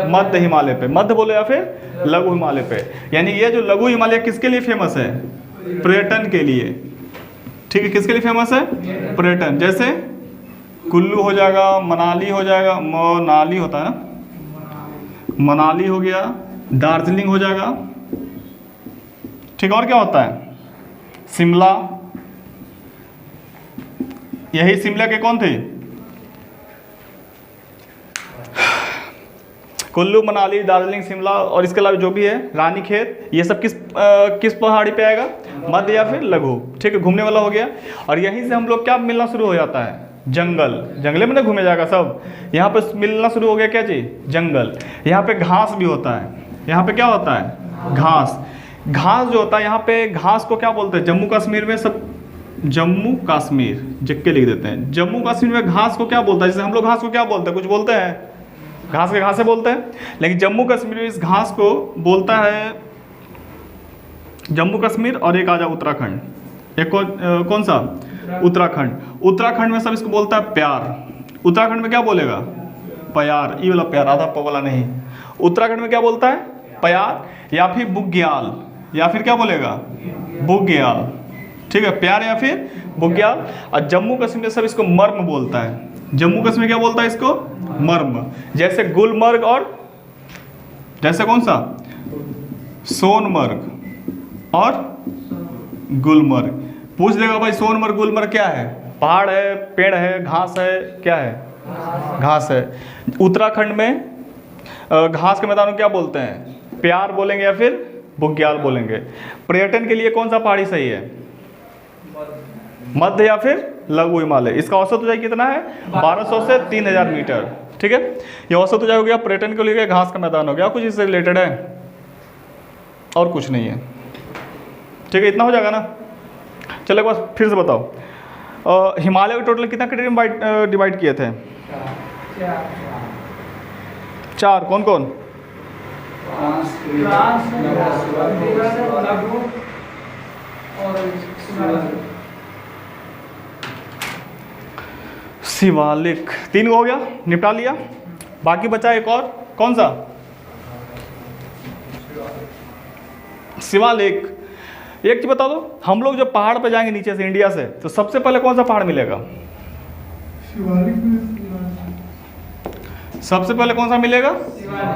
A: मध्य हिमालय पे। मध्य बोले या फिर लघु हिमालय पे। यानी ये जो लघु हिमालय किसके लिए फेमस है, पर्यटन के लिए। ठीक है, किसके लिए फेमस है, पर्यटन। जैसे कुल्लू हो जाएगा, मनाली हो जाएगा, मनाली होता है ना, मनाली हो गया, दार्जिलिंग हो जाएगा। ठीक, और क्या होता है, शिमला। यही शिमला के कौन थे, कुल्लू मनाली दार्जिलिंग शिमला, और इसके अलावा जो भी है रानीखेत, ये सब किस पहाड़ी पे आएगा, मध्य या फिर लघु। ठीक है, घूमने वाला हो गया। और यहीं से हम लोग क्या मिलना शुरू हो जाता है, जंगल। जंगले में ना घूमे जाएगा सब, यहाँ पे मिलना शुरू हो गया क्या चीज, जंगल। यहाँ पे घास भी होता है। यहाँ पे क्या होता है, घास। घास जो होता है यहाँ पे, घास को क्या बोलते हैं, जम्मू कश्मीर में सब, जम्मू कश्मीर जिक के लिख देते हैं। जम्मू कश्मीर में घास को क्या बोलता है, जैसे हम लोग घास को क्या बोलते हैं, कुछ बोलते हैं, घास के घासे बोलते हैं, लेकिन जम्मू कश्मीर में इस घास को बोलता है जम्मू कश्मीर। और एक आ जाए उत्तराखंड, एक कौन सा, उत्तराखंड। उत्तराखंड में सब इसको बोलता है प्यार। उत्तराखंड में क्या बोलेगा, प्यार, ये वाला प्यार, आधा प वाला नहीं। उत्तराखंड में क्या बोलता है, प्यार या फिर बुग्याल, या फिर क्या बोलेगा, बुग्याल। ठीक है, प्यार या फिर बुग्याल। और जम्मू कश्मीर में सब इसको मर्म बोलता है। जम्मू कश्मीर क्या बोलता है इसको, मर्म। जैसे गुलमर्ग, और जैसे कौन सा, सोनमर्ग और गुलमर्ग। पूछ देगा भाई सोनमर्ग गुलमर्ग क्या है, पहाड़ है, पेड़ है, घास है, क्या है, घास है। उत्तराखंड में घास के मैदानों क्या बोलते हैं, प्यार बोलेंगे या फिर बुग्याल बोलेंगे। पर्यटन के लिए कौन सा पहाड़ी सही है, मध्य या फिर लघु हिमालय। इसका औसत ऊंचाई कितना है, 1200 से 3000 मीटर। ठीक है, ये औसत ऊंचाई हो गया पर्यटन के लिए, घास का मैदान हो गया। कुछ इससे रिलेटेड है और कुछ नहीं है। ठीक है, इतना हो जाएगा ना। चलो एक बार फिर से बताओ, हिमालय को टोटल कितना कैटेगरी डिवाइड किए थे, 4। कौन कौन, शिवालिक। 3 हो गया, निपटा लिया। बाकी बचा एक और, कौन सा, शिवालिक। एक चीज बता दो, हम लोग जब पहाड़ पे जाएंगे नीचे से, इंडिया से, तो सबसे पहले कौन सा पहाड़ मिलेगा, सबसे पहले कौन सा मिलेगा,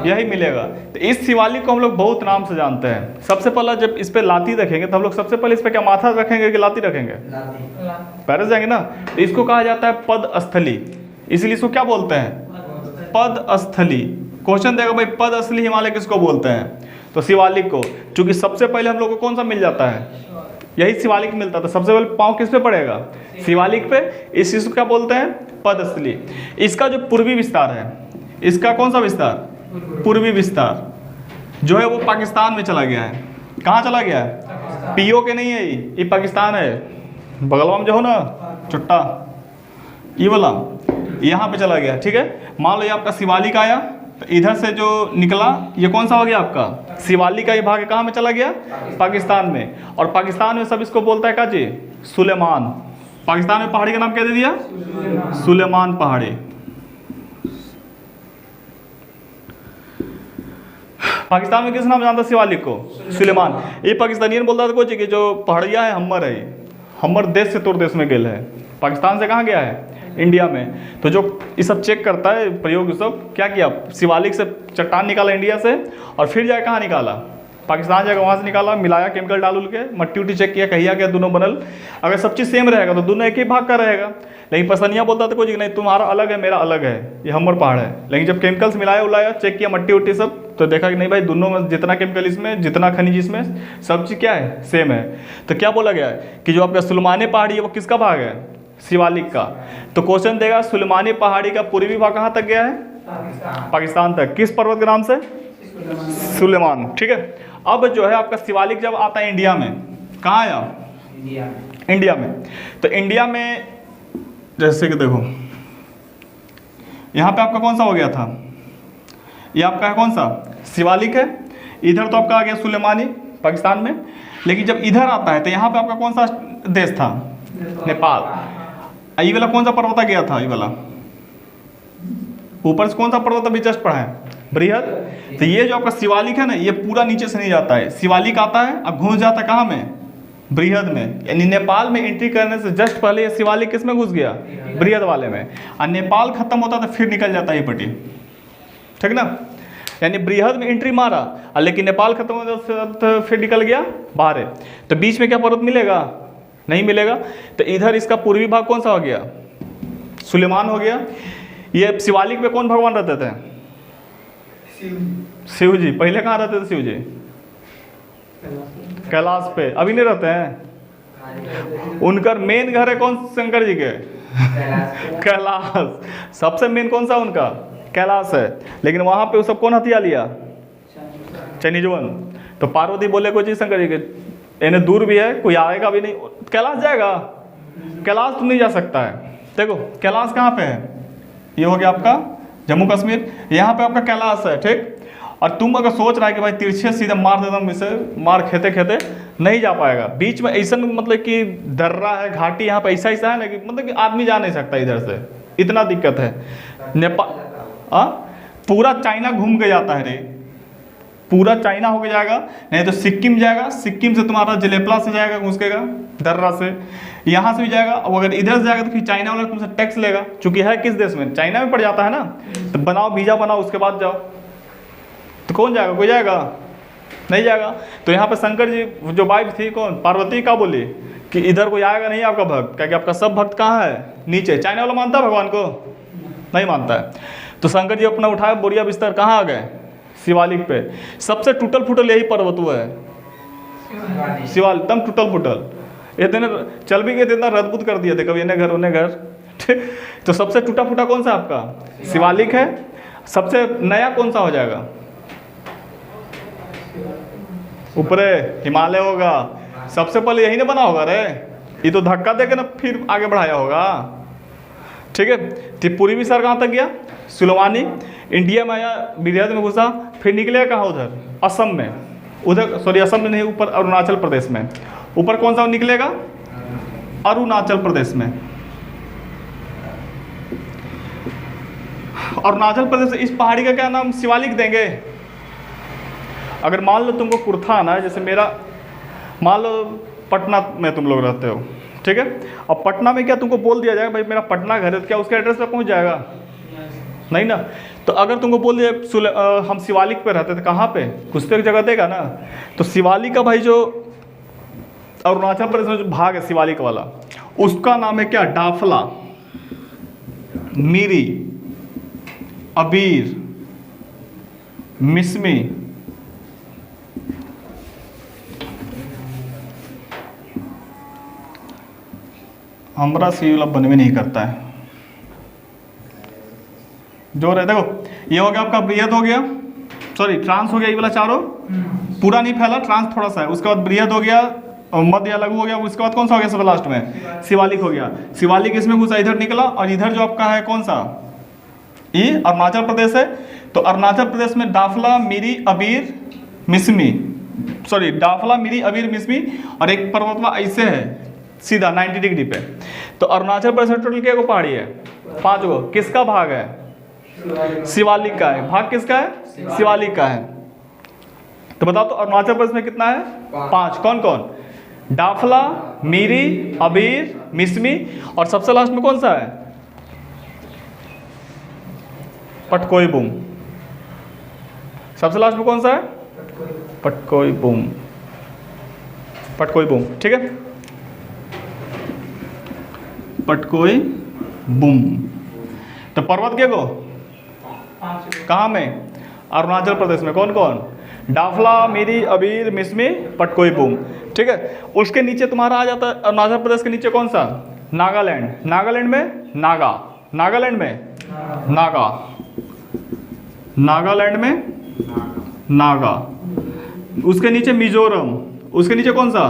A: यही मिलेगा। तो इस शिवालिक को हम लोग बहुत नाम से जानते हैं। सबसे पहला जब इस पे लाती रखेंगे तो हम लोग सबसे पहले इस पे क्या माथा रखेंगे कि लाती रखेंगे, पैर जाएंगे ना। तो इसको कहा जाता है पद स्थली, इसलिए इसको क्या बोलते हैं, पद स्थली। क्वेश्चन देगा भाई पद स्थली हिमालय किसको बोलते हैं, तो शिवालिक को। चूंकि सबसे पहले हम लोग को कौन सा मिल जाता है, यही शिवालिक मिलता था। सबसे पहले पाँव किस पे पड़ेगा, शिवालिक पे। इस चीज को क्या बोलते हैं, पद स्थली। इसका जो पूर्वी विस्तार है, इसका कौन सा विस्तार, पूर्वी विस्तार जो है वो पाकिस्तान में चला गया है। कहाँ चला गया है, पीओ के नहीं है, ये पाकिस्तान है। बगलवा में जो हो ना चुट्टा, ये वाला यहाँ पे चला गया। ठीक है, मान लो ये आपका शिवालिक आया, तो इधर से जो निकला ये कौन सा हो गया आपका, शिवालिक का ये भाग कहाँ में चला गया, पाकिस्तान में। और पाकिस्तान में सब इसको बोलता है क्या जी, सुलेमान। पाकिस्तान में पहाड़ी का नाम क्या दे दिया, सुलेमान पहाड़ी। पाकिस्तान में किस नाम जानता शिवालिक को, सुलेमान। ये पाकिस्तानियन बोलता था कोई कि जो पहाड़िया है हम्मर है, हम्मर देश से तोर देश में गेल है। पाकिस्तान से कहाँ गया है, इंडिया में। तो जो ये सब चेक करता है प्रयोग, ये सब क्या किया, शिवालिक से चट्टान निकाला इंडिया से, और फिर जाए कहाँ निकाला, पाकिस्तान जाकर वहाँ से निकाला, मिलाया केमिकल डाल उल के, मट्टी उट्टी चेक किया, कहिया क्या दोनों बनल। अगर सब चीज़ सेम रहेगा तो दोनों एक ही भाग का रहेगा। लेकिन पसनिया बोलता था कोई नहीं, तुम्हारा अलग है मेरा अलग है, ये हमर पहाड़ है। लेकिन जब केमिकल्स मिलाया उलाया, चेक किया मट्टी उट्टी सब, तो देखा कि नहीं भाई दोनों में जितना केमिकल इसमें, जितना खनिज इसमें, सब चीज़ क्या है, सेम है। तो क्या बोला गया है कि जो आपका सुलेमानी पहाड़ी है वो किसका भाग है, शिवालिक का। तो क्वेश्चन देगा सुलेमानी पहाड़ी का पूर्वी भाग कहाँ तक गया है, पाकिस्तान तक। किस पर्वत के नाम से, सुलेमान। ठीक है। अब जो है आपका शिवालिक जब आता है इंडिया में, कहाँ आया, इंडिया में। तो इंडिया में जैसे कि देखो यहाँ पे आपका कौन सा हो गया था, ये आपका है कौन सा, शिवालिक है। इधर तो आपका आ गया सुलेमानी पाकिस्तान में। लेकिन जब इधर आता है तो यहाँ पे आपका कौन सा देश था, नेपाल। ये वाला कौन सा पर्वत गया था, ये वाला ऊपर से कौन सा पर्वत अभी जस्ट पढ़ा है, बृहद। तो ये जो आपका शिवालिक है ना, ये पूरा नीचे से नहीं जाता है, शिवालिक आता है अब घुस जाता है कहाँ में, बृहद में। यानी नेपाल में एंट्री करने से जस्ट पहले ये शिवालिक किस में घुस गया, बृहद वाले में। और नेपाल खत्म होता तो फिर निकल जाता है ये पट्टी, ठीक ना। यानी बृहद में एंट्री मारा, लेकिन नेपाल खत्म होता तो फिर निकल गया बाहर है। तो बीच में क्या पर्वत मिलेगा, नहीं मिलेगा। तो इधर इसका पूर्वी भाग कौन सा हो गया, सुलेमान हो गया। ये शिवालिक में कौन भगवान रहते थे, शिव जी। पहले कहाँ रहते थे शिव जी, कैलाश पे। अभी नहीं रहते हैं। उनका मेन घर है कौन, शंकर जी के कैलाश। सबसे मेन कौन सा उनका, कैलाश है। लेकिन वहाँ पे वो सब कौन हथिया लिया, चनीजवन। तो पार्वती बोले को जी शंकर जी के इन्हें दूर भी है, कोई आएगा भी नहीं, कैलाश जाएगा, कैलाश तो नहीं जा सकता है। देखो कैलाश कहाँ पे है, ये हो गया आपका जम्मू कश्मीर, यहाँ पे आपका कैलाश है, ठीक। और तुम अगर सोच रहा है कि भाई तिरछे सीधे मार देता हूँ, इसे मार खेते खेते नहीं जा पाएगा। बीच में ऐसा मतलब कि दर्रा है, घाटी यहाँ पे ऐसा ऐसा है ना कि मतलब कि आदमी जा नहीं सकता इधर से, इतना दिक्कत है। नेपाल पूरा चाइना घूम के जाता है रे, पूरा चाइना होके जाएगा, नहीं तो सिक्किम जाएगा, सिक्किम से तुम्हारा जलेपला से जाएगा, घुसकेगा दर्रा से, यहाँ से भी जाएगा। और अगर इधर से जाएगा तो फिर चाइना वाला तुमसे टैक्स लेगा, चूंकि है किस देश में, चाइना में पड़ जाता है ना। तो बनाओ वीजा बनाओ, उसके बाद जाओ। तो कौन जाएगा, कोई जाएगा नहीं जाएगा। तो यहाँ पे शंकर जी जो वाइफ थी कौन, पार्वती, का बोली कि इधर कोई आएगा नहीं आपका भक्त, क्या आपका सब भक्त कहाँ है, नीचे। चाइना वाला मानता है भगवान को, नहीं मानता है। तो शंकर जी अपना उठाए बोरिया बिस्तर, कहाँ आ गए, शिवालिक पे। सबसे टूटल फूटल यही पर्वत हुआ है शिवाल, एकदम टूटल फूटल। इतने चल भी गए थे, इतना रद्द कर दिए थे, कभी इन्हें घर उन्हें घर। तो सबसे टूटा फूटा कौन सा आपका, शिवालिक है। सबसे नया कौन सा हो जाएगा, ऊपरे हिमालय होगा। सबसे पहले यही ना बना होगा रे, ये तो धक्का देके ना फिर आगे बढ़ाया होगा, ठीक है। तो पूर्वी सर कहाँ तक गया, सुलेमानी। इंडिया में आया, बृहद में घुसा, फिर निकलेगा कहाँ, उधर असम में, उधर सॉरी असम में नहीं, ऊपर अरुणाचल प्रदेश में। ऊपर कौन सा निकलेगा, अरुणाचल प्रदेश में। अरुणाचल प्रदेश, इस पहाड़ी का क्या नाम, शिवालिक देंगे। अगर मान लो तुमको कुर्था आना है, जैसे मेरा मान लो पटना में तुम लोग रहते हो, ठीक है। अब पटना में क्या तुमको बोल दिया जाएगा भाई मेरा पटना घर है, तो क्या उसके एड्रेस पे पहुंच जाएगा, नहीं ना। तो अगर तुमको बोल दिया हम शिवालिक पे रहते थे, कहाँ पे, कुछ तो एक जगह देगा ना। तो शिवालिक का भाई जो अरुणाचल प्रदेश में जो भाग है शिवालिक वाला, उसका नाम है क्या, डाफला, मिरी, अबीर, मिसमी, हमरा से वाला बनवे नहीं करता है जो रहे। देखो ये हो गया आपका बृहद हो गया, सॉरी ट्रांस हो गया, ये वाला चारों पूरा नहीं फैला, ट्रांस थोड़ा सा है। उसके बाद बृहद हो गया, मध्य लघु हो गया। उसके बाद कौन सा हो गया सब लास्ट में, शिवालिक हो गया। शिवालिक इसमें घुसा, इधर निकला, और इधर जो आपका है कौन सा, ये अरुणाचल प्रदेश है। तो अरुणाचल प्रदेश में डाफला, मिरी, अबीर, मिसमी, सॉरी डाफला, मिरी, अबीर, मिसमी, और एक पर्वतवा ऐसे है सीधा 90 डिग्री पे। तो अरुणाचल प्रदेश टोटल क्या को पहाड़ी है, 5 गो। किसका भाग है, शिवालिक का है। भाग किसका है, शिवालिक का है। तो बताओ तो अरुणाचल प्रदेश में कितना है, 5। कौन कौन, डाफला, मिरी, अबीर, मिसमी, और सबसे लास्ट में कौन सा है, पटकोई बुम। सबसे लास्ट में कौन सा है? पटकोई बुम। पटकोई बुम, ठीक है, पटकोई बुम। तो पर्वत के को कहाँ में? अरुणाचल प्रदेश में। कौन कौन? डाफला, मिरी, अबीर, मिसमी, पटकोई बुम, ठीक है। उसके नीचे तुम्हारा आ जाता है अरुणाचल प्रदेश के नीचे कौन सा? नागालैंड। नागालैंड में नागा, नागालैंड में नागा, नागालैंड में नागा। उसके नीचे मिजोरम। उसके नीचे कौन सा?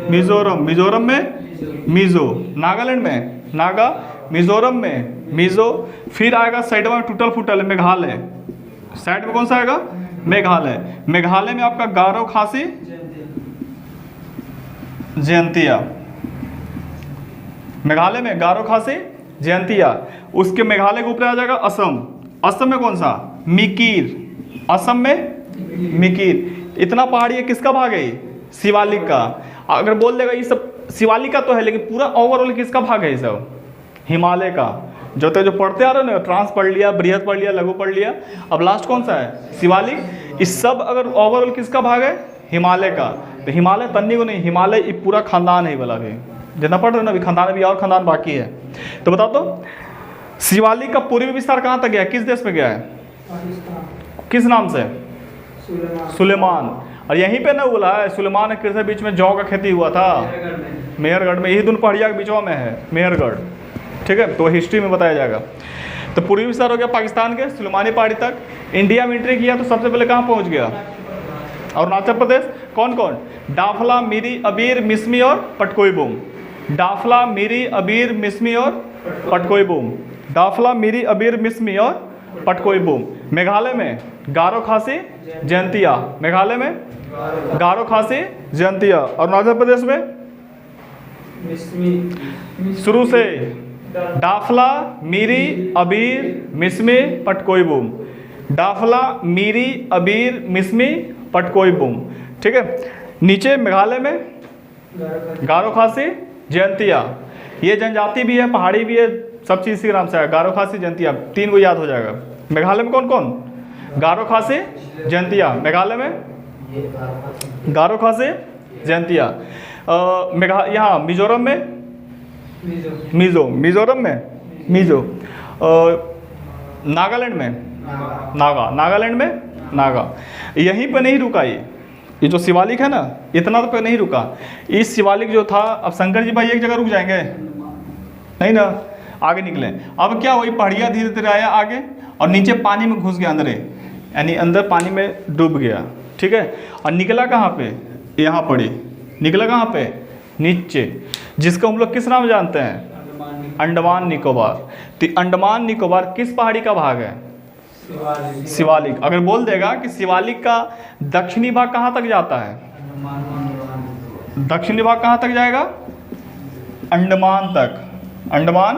A: मिजोरम। मिजोरम में मिजो। नागालैंड में नागा, मिजोरम में मिजो। फिर आएगा साइड में टूटल फुटल मेघालय। साइड में कौन सा आएगा? मेघालय। मेघालय में आपका गारो, खासी, जयंतिया। मेघालय में गारो, खासी, जयंतिया। उसके मेघालय के ऊपर आ जाएगा असम। असम में कौन सा? मिकीर। असम में मिकीर। इतना पहाड़ी है, किसका भाग है? शिवालिक का। अगर बोल देगा ये सब शिवालिक का तो है, लेकिन पूरा ओवरऑल किसका भाग है? ये सब हिमालय का। जो पढ़ते आ रहे हो ना, ट्रांस पढ़ लिया, बृहद पढ़ लिया, लघु पढ़ लिया, अब लास्ट कौन सा है? शिवालिक। इस सब अगर ओवरऑल किसका भाग है? हिमालय का। तो हिमालय तन्नी को नहीं, हिमालय ये पूरा खानदान है वाला भी। जितना पढ़ रहे हो ना, अभी खानदान भी और खानदान बाकी है। तो बताओ तो शिवालिक का पूर्वी विस्तार कहाँ तक गया? किस देश में गया है? किस नाम से? सुलेमान। और यहीं पे ना बोला है सुलेमान के बीच में जौ का खेती हुआ था, मेहरगढ़ में। यही दोनों पहाड़िया के बीचों में है मेहरगढ़, ठीक है। तो हिस्ट्री में बताया जाएगा। तो पूर्वी विस्तार हो गया पाकिस्तान के सुलेमानी पहाड़ी तक। इंडिया में एंट्री किया तो सबसे पहले कहाँ पहुँच गया? अरुणाचल प्रदेश। कौन कौन? डाफला, मिरी, अबीर, मिसमी और पटकोई बुम। डाफला, मिरी, अबीर, मिसमी और पटकोई बुम। डाफला, मिरी, अबीर, मिसमी और पटकोई बुम। मेघालय में गारो, खासी, जयंतिया। मेघालय में गारो, खासी, जयंतिया। अरुणाचल प्रदेश में शुरू से डाफला, मिरी, अबीर, मिसमी, पटकोई बुम। डाफला, मिरी, अबीर, मिसमी, पटकोई बुम, ठीक है। नीचे मेघालय में गारो, खासी, जयंतिया। ये जनजाति भी है, पहाड़ी भी है, सब चीज़ इसी नाम से है। गारो, खासी, जयंतिया, तीन को याद हो जाएगा। मेघालय में कौन कौन? गारो, खासी, जयंतिया। मेघालय में गारो, खासी, जयंतिया। यहाँ मिजोरम में मिजो। मिजोरम में मिजो। नागालैंड में नागा। नागालैंड में नागा। यहीं पे नहीं रुका ये जो शिवालिक है ना, इतना तो पे नहीं रुका। इस शिवालिक जो था, अब शंकर जी भाई एक जगह रुक जाएंगे नहीं ना, आगे निकले। अब क्या हुई, पहाड़िया धीरे धीरे आया आगे और नीचे पानी में घुस गया अंदर, यानी अंदर पानी में डूब गया, ठीक है। और निकला कहाँ पे? यहाँ पड़ी। निकला कहाँ पे? नीचे, जिसको हम लोग किस नाम जानते हैं? अंडमान निकोबार। तो अंडमान निकोबार किस पहाड़ी का भाग है? शिवालिक। अगर बोल देगा कि शिवालिक का दक्षिणी भाग कहाँ तक जाता है? दक्षिणी भाग कहाँ तक जाएगा? अंडमान तक। अंडमान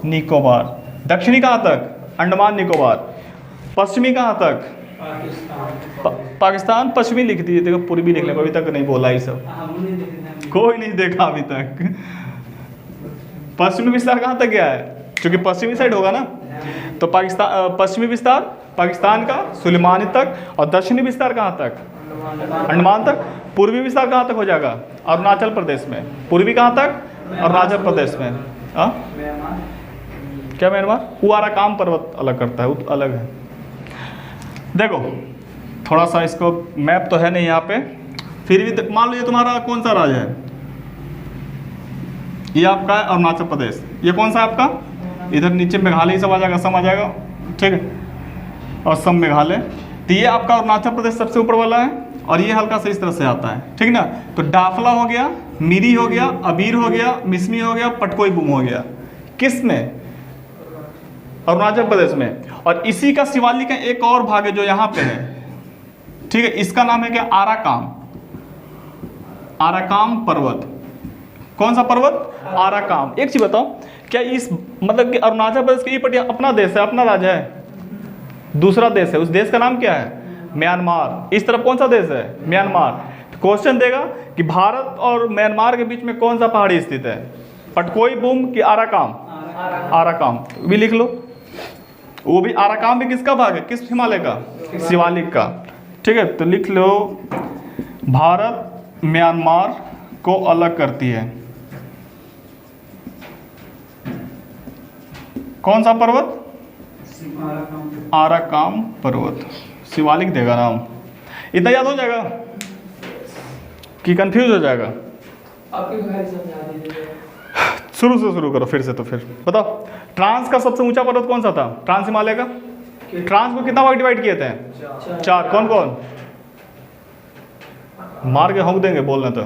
A: निकोबार। दक्षिणी कहाँ तक? अंडमान निकोबार। पश्चिमी कहाँ तक? पाकिस्तान। पश्चिमी लिख दीजिए, देखो पूर्वी लिख लें, अभी तक नहीं बोला ये सब, कोई नहीं देखा अभी तक। पश्चिमी विस्तार कहाँ तक गया है? क्योंकि पश्चिमी साइड होगा ना, तो पाकिस्तान पश्चिमी विस्तार पाकिस्तान का सुलेमानी तक, और दक्षिणी विस्तार कहाँ तक? अंडमान तक। पूर्वी विस्तार कहाँ तक हो जाएगा? अरुणाचल प्रदेश में। पूर्वी कहाँ तक? अरुणाचल प्रदेश में। क्या म्यांमार? वो आराकान पर्वत अलग करता है, वो अलग है। देखो थोड़ा सा इसको, मैप तो है नहीं यहाँ पे, फिर भी मान लो ये तुम्हारा कौन सा राज्य है? ये आपका है अरुणाचल प्रदेश। ये कौन सा है आपका? इधर नीचे मेघालय सब आ जाएगा, असम आ जाएगा, ठीक है, असम, मेघालय। तो ये आपका अरुणाचल प्रदेश सबसे ऊपर वाला है, और ये हल्का सा इस तरह से आता है, ठीक ना। तो डाफला हो गया, मिरी हो गया, अबीर हो गया, मिसमी हो गया, पटकोई बुम हो गया। किस में? अरुणाचल प्रदेश में। और इसी का शिवालिक का एक और भाग है जो यहाँ पे है, ठीक है। इसका नाम है क्या? आराकाम। आराकाम पर्वत। कौन सा पर्वत? आराकाम। एक चीज बताओ, क्या इस मतलब कि अरुणाचल प्रदेश की ये अपना देश है, अपना राज्य है? दूसरा देश है। उस देश का नाम क्या है? म्यांमार। इस तरफ कौन सा देश है? म्यांमार। तो क्वेश्चन देगा कि भारत और म्यांमार के बीच में कौन सा पहाड़ी स्थित है? पटकोई बुम कि आराकाम? आराकाम भी लिख लो। वो भी आराकान भी किसका भाग है, किस हिमालय का, शिवालिक का। ठीक है, तो लिख लो भारत म्यांमार को अलग करती है कौन सा पर्वत, आराकान पर्वत, शिवालिक देगा नाम। इतना याद हो जाएगा कि कंफ्यूज हो जाएगा?
B: आपके घर समझा दीजिए।
A: शुरू से शुरू करो फिर से। तो फिर बताओ ट्रांस का सबसे ऊंचा पर्वत कौन सा था, ट्रांस हिमालय का? ट्रांस को कितना भाग डिवाइड किए थे? 4। कौन कौन? मार के होंक देंगे बोलना तो।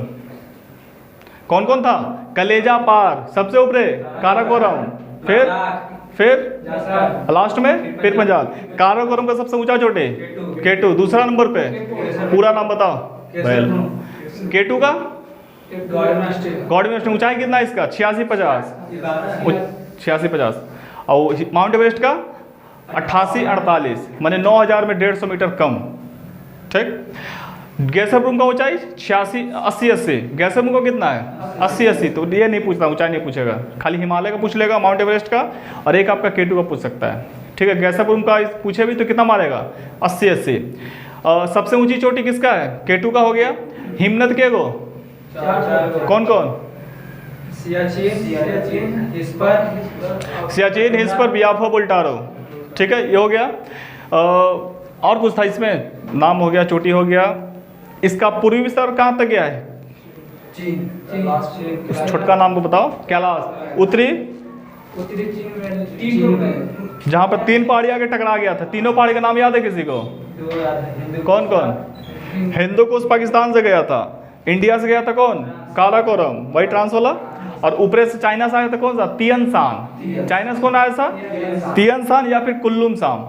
A: कौन कौन था? कलेजा पार सबसे ऊपरे, काराकोरम, फिर लास्ट में पीर पंजाल। काराकोरम का सबसे ऊंचा चोटी केटू, दूसरा नंबर पे पूरा नाम बताओ। केटू का गॉड में ऊंचाई कितना है इसका? 86-50। 86-50। और माउंट एवरेस्ट का 88-48, माने 9000 में 150 मीटर कम। ठीक। गैसरबरूम का ऊंचाई 80-80। गैसरबरूम का कितना है? 80-80। तो ये नहीं पूछता, ऊंचाई नहीं पूछेगा, खाली हिमालय का पूछ लेगा, माउंट एवरेस्ट का, और एक आपका केटू का पूछ सकता है। ठीक है, गैसरबरूम का पूछे भी तो कितना मारेगा? 80-80। सबसे ऊंची चोटी किसका है? केटू का हो गया। हिमनद के गो कौन कौन? सियाचिन, हिस्पर, बियाफो, बुल्टारो। ठीक है, ये हो गया। और कुछ था इसमें, नाम हो गया, चोटी हो गया। इसका पूर्वी विस्तार कहाँ तक गया है? छोटका नाम तो बताओ। कैलाश। उत्तरी जहाँ पर 3 पहाड़ी आके टकरा गया था, तीनों पहाड़ी का नाम याद है किसी को? कौन कौन? हिंदुकुश पाकिस्तान से गया था, इंडिया से गया था कौन? काराकोरम, वही ट्रांस वाला। और ऊपर से चाइना से आया था कौन सा? तियनसान। चाइना से कौन आया था? तियनसान या फिर कुल्लुमसाम।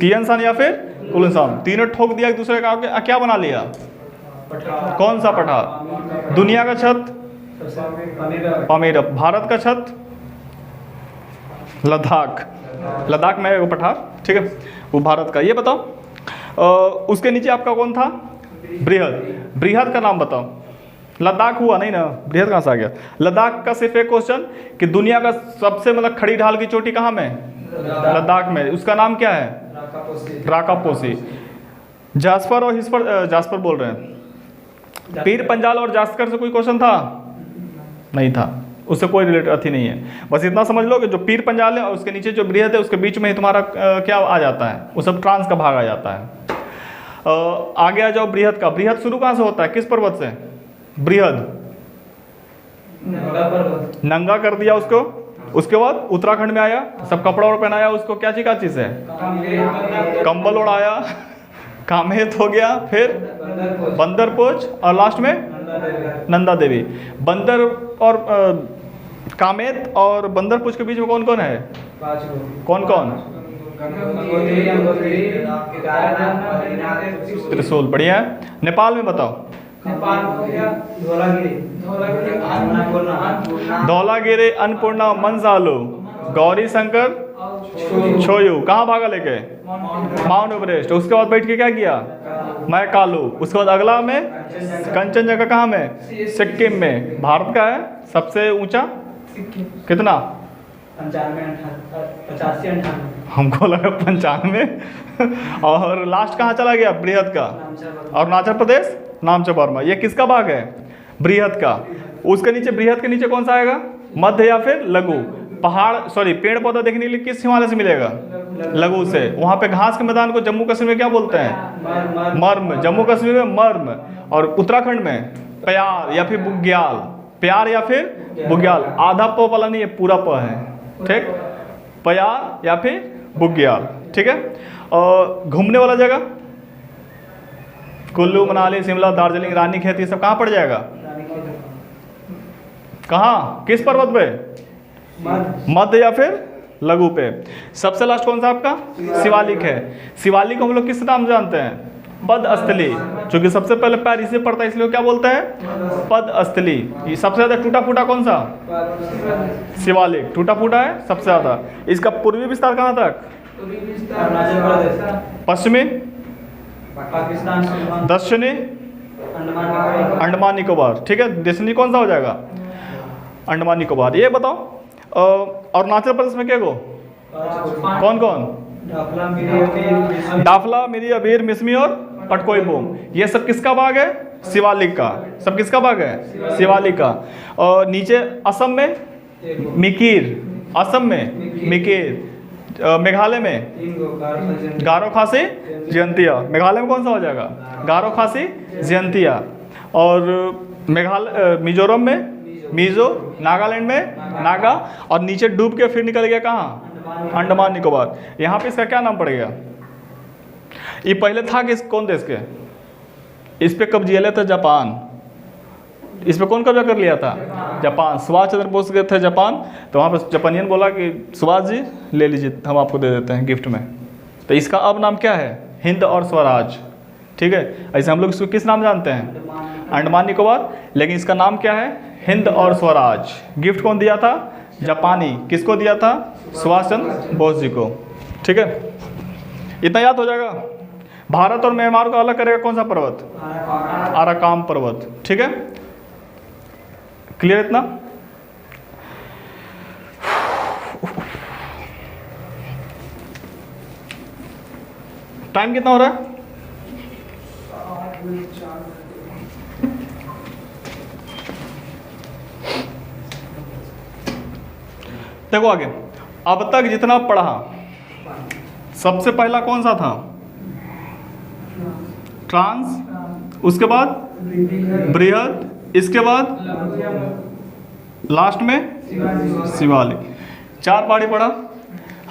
A: तियनसान या फिर कुल्लुमसाम, तीनों ठोक दिया एक दूसरे का, क्या बना लिया? कौन सा पठार? दुनिया का छत पामीर, भारत का छत लद्दाख। लद्दाख में वो पठार। ठीक है, वो भारत का। ये बताओ उसके नीचे आपका कौन था? बृहद। बृहद का नाम बताओ। लद्दाख हुआ नहीं ना, बृहद कहाँ से आ गया? लद्दाख का सिर्फ एक क्वेश्चन कि दुनिया का सबसे मतलब खड़ी ढाल की चोटी कहाँ में? लद्दाख में। उसका नाम क्या है? राकापोसी। जास्पर और हिस्पर, जास्पर बोल रहे हैं। पीर पंजाल और जास्कर से कोई क्वेश्चन था? नहीं था, उससे कोई रिलेटेड अथी नहीं है। बस इतना समझ लो कि जो पीर पंजाल है और उसके नीचे जो बृहद है, उसके बीच में ही तुम्हारा क्या आ जाता है? वो सब ट्रांस का भाग आ जाता है। आगे आ जाओ बृहद का। बृहद शुरू कहाँ से होता है, किस पर्वत से? बृहद नंगा कर दिया उसको, उसके बाद उत्तराखंड में आया, सब कपड़ा और पहनाया उसको, क्या चीज से? कंबल ओढ़ाया, कामेत हो गया, फिर बंदरपोच, और लास्ट में नंदा देवी। बंदर और कामेत और बंदरपोच के बीच में कौन कौन है? कौन कौन? त्रिशूल। बढ़िया है। नेपाल में बताओ। धौलागिरी, अन्नपूर्णा, मंसालू, गौरी शंकर, छोयू। कहाँ भागा लेके? Mount Everest. उसके बाद बैठ के क्या किया? मैं कालू। उसके बाद अगला में कंचनजंगा, कहाँ में? सिक्किम में। भारत का है सबसे ऊंचा कितना?
B: 85-98
A: हमको लगा 95। और लास्ट कहाँ चला गया? बृहद का। और अरुणाचल प्रदेश, नामचा वर्मा। ये किसका भाग है? बृहद का। उसके नीचे, बृहद के नीचे कौन सा आएगा? मध्य या फिर लघु। पहाड़ सॉरी पेड़ पौधा देखने के लिए किस हिमालय से मिलेगा? लघु से। वहाँ पे घास के मैदान को जम्मू कश्मीर में क्या बोलते हैं? मर्म। जम्मू कश्मीर में मर्म, और उत्तराखंड में प्यार या फिर बुग्याल। प्यार या फिर बुग्याल। आधा प वाला नहीं है, पूरा प है। ठीक, प्यार या फिर बुग्याल। ठीक है। और घूमने वाला जगह कुल्लू, मनाली, शिमला, दार्जिलिंग, रानीखेत, ये सब कहाँ पड़ जाएगा? कहाँ, किस पर्वत पे? मध्य या फिर लघु पे। सबसे लास्ट कौन सा आपका? शिवालिक है। शिवालिक को हम लोग किस नाम जानते हैं? पदस्थली। क्योंकि सबसे पहले पैर इसे पड़ता है, इसलिए क्या बोलते हैं? पदस्थली। ये सबसे ज्यादा टूटा फूटा कौन सा? शिवालिक टूटा फूटा है सबसे ज्यादा। इसका पूर्वी विस्तार कहाँ तक? पश्चिमी, दक्षिणी, अंडमान निकोबार। ठीक है, दक्षिणी कौन सा हो जाएगा? अंडमान निकोबार। ये बताओ अरुणाचल प्रदेश में क्या गो? कौन कौन? डाफला, मिरी, अबीर, मिसमी और पटकोई बोम। ये सब किसका भाग है? शिवालिक का। सब किसका भाग है? शिवालिक का। और नीचे असम में मिकिर, असम में मिकिर, मेघालय में गारो खासी जयंतिया। मेघालय में कौन सा हो जाएगा? गारो खासी जयंतिया। और मेघालय, मिजोरम में मिजो, नागालैंड में नागा, और नीचे डूब के फिर निकल गया कहाँ? अंडमान निकोबार। यहाँ पे इसका क्या नाम पड़ेगा? ये पहले था किस, कौन देश के? इस पे कब्जा लिया था जापान। इस पे कौन कब्जा कर लिया था? जापान। सुभाष चंद्र बोस गए थे जापान, तो वहाँ पर जापानियन बोला कि सुभाष जी ले लीजिए, हम आपको दे देते हैं गिफ्ट में। तो इसका अब नाम क्या है? हिंद और स्वराज। ठीक है, ऐसे हम लोग इसको किस नाम जानते हैं? अंडमान निकोबार। लेकिन इसका नाम क्या है? हिंद और स्वराज। गिफ्ट कौन दिया था? जापानी। किसको दिया था? सुभाष चंद्र बोस जी को। ठीक है, इतना याद हो जाएगा। भारत और म्यांमार को अलग करेगा कौन सा पर्वत? अराकाम पर्वत। ठीक है, क्लियर इतना? टाइम कितना हो रहा है? देखो आगे, अब तक जितना पढ़ा, सबसे पहला कौन सा था? ट्रांस, उसके बाद बृहद, इसके बाद लास्ट में शिवालिक। 4 पहाड़ी पढ़ा।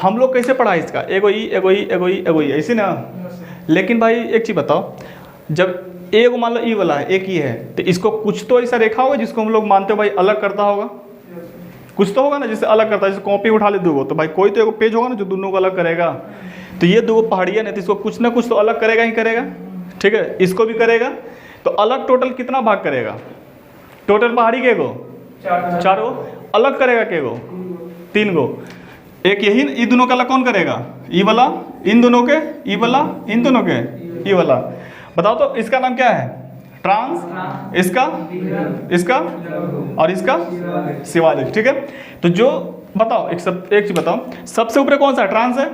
A: हम लोग कैसे पढ़ा इसका? एगो ई, एगो ई, एगो ई, एगो ई, ऐसे ना। लेकिन भाई एक चीज़ बताओ, जब एगो मान लो ई वाला है, एक ही है, तो इसको कुछ तो ऐसा रेखा होगा जिसको हम लोग मानते हो भाई अलग करता होगा। कुछ तो होगा ना जिससे अलग करता है। जैसे कॉपी उठा ले दो, तो भाई कोई तो एगो पेज होगा ना जो दोनों को अलग करेगा। तो ये दो पहाड़ियाँ नहीं, तो इसको कुछ ना कुछ तो अलग करेगा ही करेगा। ठीक है, इसको भी करेगा। तो अलग टोटल कितना भाग करेगा? टोटल पहाड़ी के गो? 4 गो। अलग करेगा के गो? 3 गो। एक यही, ई दोनों का अलग कौन करेगा? ई वाला इन दोनों के, ई वाला इन दोनों के, ई वाला। बताओ तो इसका नाम क्या है? ट्रांस, इसका और इसका शिवालिक। ठीक है, तो जो बताओ एक चीज बताओ, सबसे ऊपर कौन सा ट्रांस है?